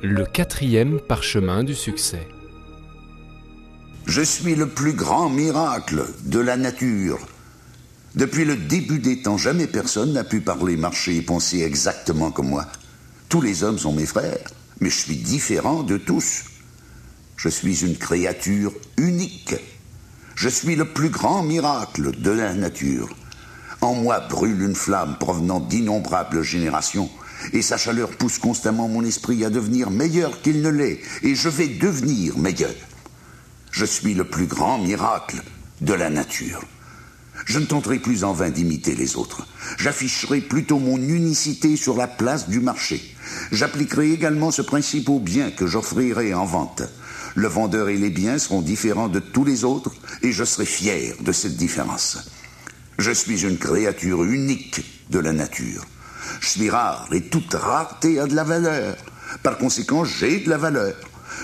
Le 4e parchemin du succès. Je suis le plus grand miracle de la nature. Depuis le début des temps, jamais personne n'a pu parler, marcher et penser exactement comme moi. Tous les hommes sont mes frères, mais je suis différent de tous. Je suis une créature unique. Je suis le plus grand miracle de la nature. En moi brûle une flamme provenant d'innombrables générations, et sa chaleur pousse constamment mon esprit à devenir meilleur qu'il ne l'est, et je vais devenir meilleur. Je suis le plus grand miracle de la nature. Je ne tenterai plus en vain d'imiter les autres. J'afficherai plutôt mon unicité sur la place du marché. J'appliquerai également ce principe aux biens que j'offrirai en vente. Le vendeur et les biens seront différents de tous les autres, et je serai fier de cette différence. Je suis une créature unique de la nature. Je suis rare, et toute rareté a de la valeur. Par conséquent, j'ai de la valeur.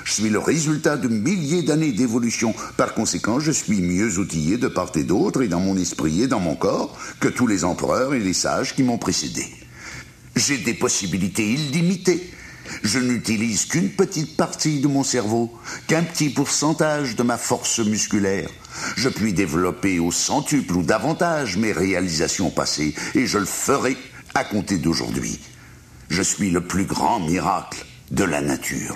Je suis le résultat de milliers d'années d'évolution. Par conséquent, je suis mieux outillé de part et d'autre, et dans mon esprit et dans mon corps, que tous les empereurs et les sages qui m'ont précédé. J'ai des possibilités illimitées. Je n'utilise qu'une petite partie de mon cerveau, qu'un petit pourcentage de ma force musculaire. Je puis développer au centuple ou davantage mes réalisations passées, et je le ferai à compter d'aujourd'hui. Je suis le plus grand miracle de la nature.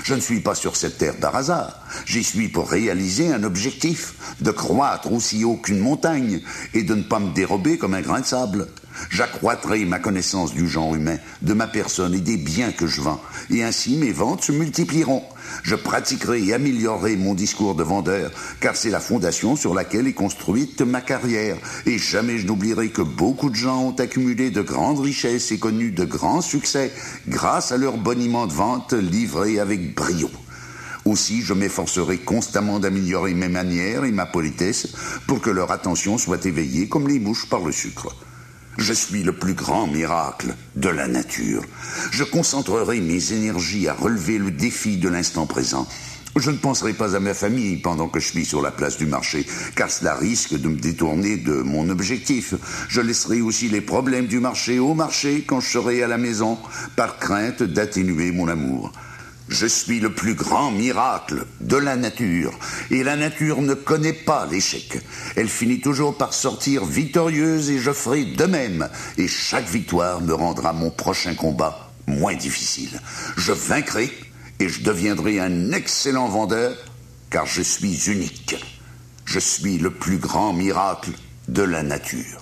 Je ne suis pas sur cette terre par hasard. J'y suis pour réaliser un objectif, de croître aussi haut qu'une montagne et de ne pas me dérober comme un grain de sable. J'accroîtrai ma connaissance du genre humain, de ma personne et des biens que je vends, et ainsi mes ventes se multiplieront. Je pratiquerai et améliorerai mon discours de vendeur, car c'est la fondation sur laquelle est construite ma carrière, et jamais je n'oublierai que beaucoup de gens ont accumulé de grandes richesses et connu de grands succès grâce à leur boniment de vente livré avec brio. Aussi, je m'efforcerai constamment d'améliorer mes manières et ma politesse pour que leur attention soit éveillée comme les mouches par le sucre. Je suis le plus grand miracle de la nature. Je concentrerai mes énergies à relever le défi de l'instant présent. Je ne penserai pas à ma famille pendant que je suis sur la place du marché, car cela risque de me détourner de mon objectif. Je laisserai aussi les problèmes du marché au marché quand je serai à la maison, par crainte d'atténuer mon amour. Je suis le plus grand miracle de la nature, et la nature ne connaît pas l'échec. Elle finit toujours par sortir victorieuse, et je ferai de même, et chaque victoire me rendra mon prochain combat moins difficile. Je vaincrai, et je deviendrai un excellent vendeur, car je suis unique. Je suis le plus grand miracle de la nature.